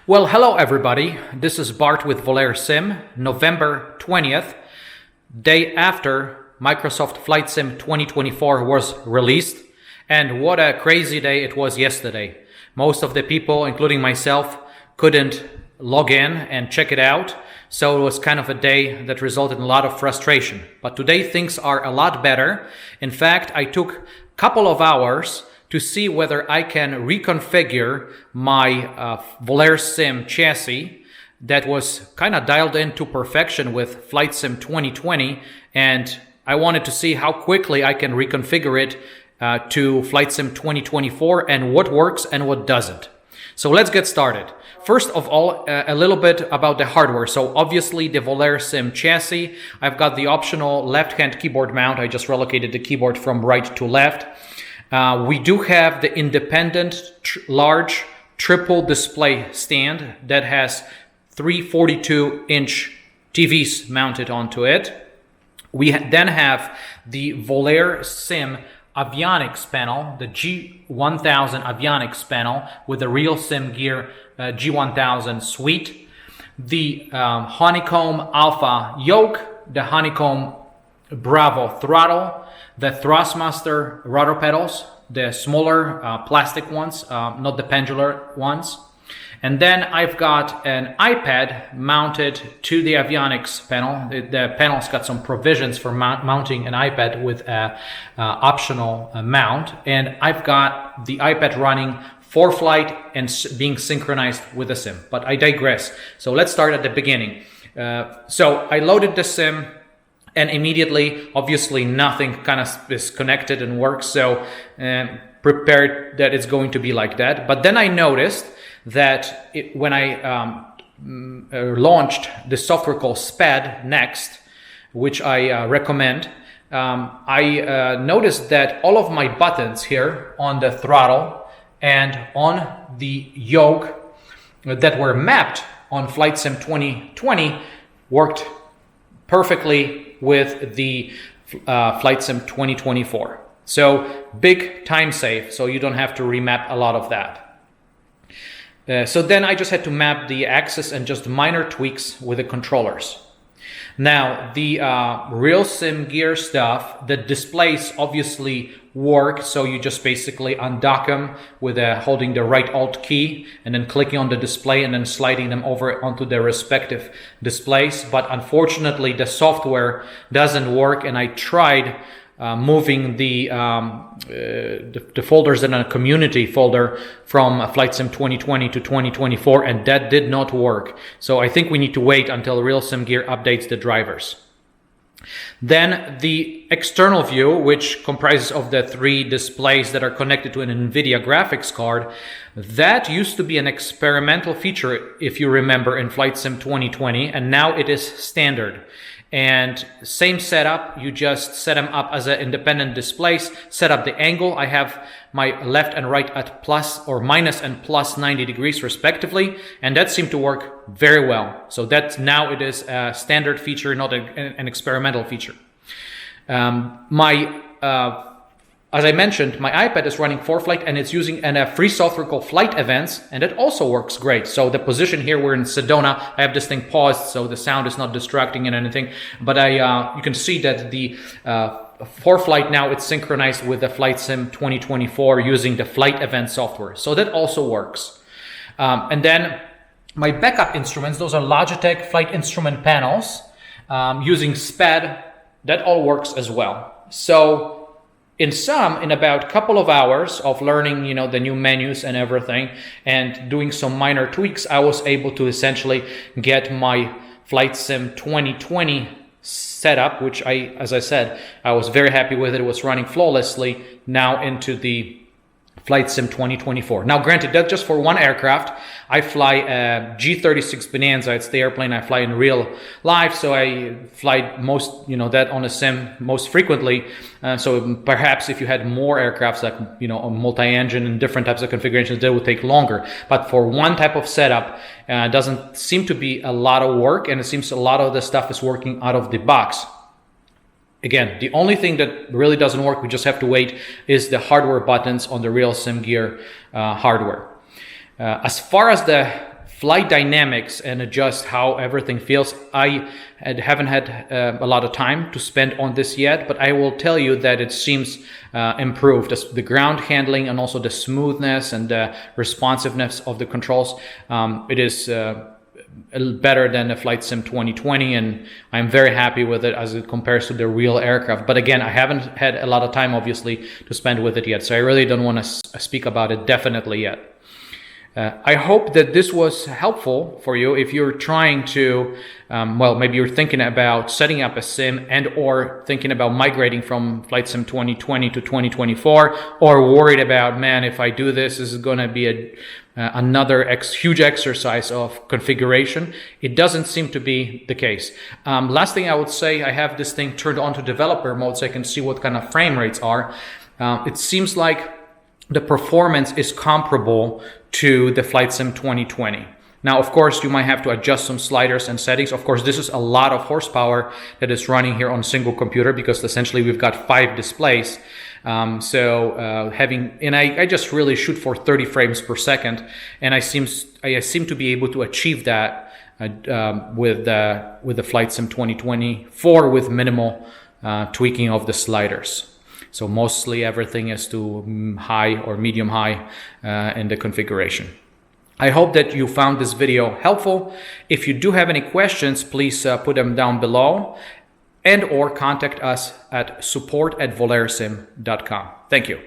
Well, hello everybody. This is Bart with Volair Sim, November 20th, day after Microsoft Flight Sim 2024 was released. And what a crazy day it was yesterday. Most of the people, including myself, couldn't log in and check it out. So it was kind of a day that resulted in a lot of frustration. But today things are a lot better. In fact, I took a couple of hours to see whether I can reconfigure my Volair Sim Chassis that was kind of dialed in to perfection with Flight Sim 2020, and I wanted to see how quickly I can reconfigure it to Flight Sim 2024 and what works and what doesn't. So let's get started. First of all, a little bit about the hardware. So obviously the Volair Sim Chassis, I've got the optional left-hand keyboard mount. I just relocated the keyboard from right to left. We do have the independent large triple display stand that has three 42-inch TVs mounted onto it. We then have the Volair Sim Avionics panel, the G1000 Avionics panel with the RealSimGear G1000 suite, the Honeycomb Alpha Yoke, the Honeycomb Bravo Throttle, the Thrustmaster rudder pedals, the smaller plastic ones, not the pendular ones. And then I've got an iPad mounted to the Avionics panel. The panel's got some provisions for mounting an iPad with an optional mount. And I've got the iPad running ForeFlight and being synchronized with the sim. But I digress. So let's start at the beginning. So I loaded the sim. And immediately, obviously, nothing kind of is connected and works. So prepared that it's going to be like that. But then I noticed that when I launched the software called SPAD Next, which I recommend, I noticed that all of my buttons here on the throttle and on the yoke that were mapped on Flight Sim 2020 worked perfectly with the Flight Sim 2024. So big time save, so you don't have to remap a lot of that. So then I just had to map the axis and just minor tweaks with the controllers. Now the RealSimGear stuff, the displays obviously work, so you just basically undock them with holding the right Alt key and then clicking on the display and then sliding them over onto their respective displays. But unfortunately the software doesn't work, and I tried moving the folders in a community folder from Flight Sim 2020 to 2024, and that did not work. So I think we need to wait until RealSimGear updates the drivers. Then the external view, which comprises of the three displays that are connected to an NVIDIA graphics card, that used to be an experimental feature, if you remember, in Flight Sim 2020, and now it is standard. And same setup, you just set them up as independent displays, set up the angle. I have my left and right at plus or minus and plus 90 degrees respectively, and that seemed to work very well. So that now it is a standard feature, not an experimental feature. As I mentioned, my iPad is running ForeFlight, and it's using a free software called Flight Events, and it also works great. So the position here, we're in Sedona. I have this thing paused so the sound is not distracting and anything. But you can see that the ForeFlight now it's synchronized with the Flight Sim 2024 using the Flight Event software. So that also works. And then my backup instruments, those are Logitech flight instrument panels using SPAD. That all works as well. So in about a couple of hours of learning, the new menus and everything and doing some minor tweaks, I was able to essentially get my Flight Sim 2020 setup, which as I said, I was very happy with it. It was running flawlessly now into the Flight Sim 2024. Now, granted, that's just for one aircraft. I fly a G36 Bonanza. It's the airplane I fly in real life, so I fly most, that on a sim most frequently. So perhaps if you had more aircrafts, like on multi-engine and different types of configurations, that would take longer. But for one type of setup, it doesn't seem to be a lot of work, and it seems a lot of the stuff is working out of the box. Again, the only thing that really doesn't work, we just have to wait, is the hardware buttons on the RealSimGear hardware. As far as the flight dynamics and adjust how everything feels. I haven't had a lot of time to spend on this yet, but I will tell you that it seems improved. The ground handling and also the smoothness and the responsiveness of the controls, it is better than the Flight Sim 2020, and I'm very happy with it as it compares to the real aircraft. But again, I haven't had a lot of time, obviously, to spend with it yet, so I really don't want to speak about it definitely yet. I hope that this was helpful for you if you're trying to, well, maybe you're thinking about setting up a sim and or thinking about migrating from Flight Sim 2020 to 2024, or worried about, man, if I do this is going to be another huge exercise of configuration. It doesn't seem to be the case. Last thing I would say, I have this thing turned on to developer mode so I can see what kind of frame rates are. It seems like the performance is comparable to the Flight Sim 2020. Now, of course, you might have to adjust some sliders and settings. Of course, this is a lot of horsepower that is running here on a single computer, because essentially we've got 5 displays. I just really shoot for 30 frames per second, and I seem to be able to achieve that with the Flight Sim 2024 with minimal tweaking of the sliders. So mostly everything is to high or medium high in the configuration. I hope that you found this video helpful. If you do have any questions, please put them down below, and or contact us at support@volairsim.com. Thank you.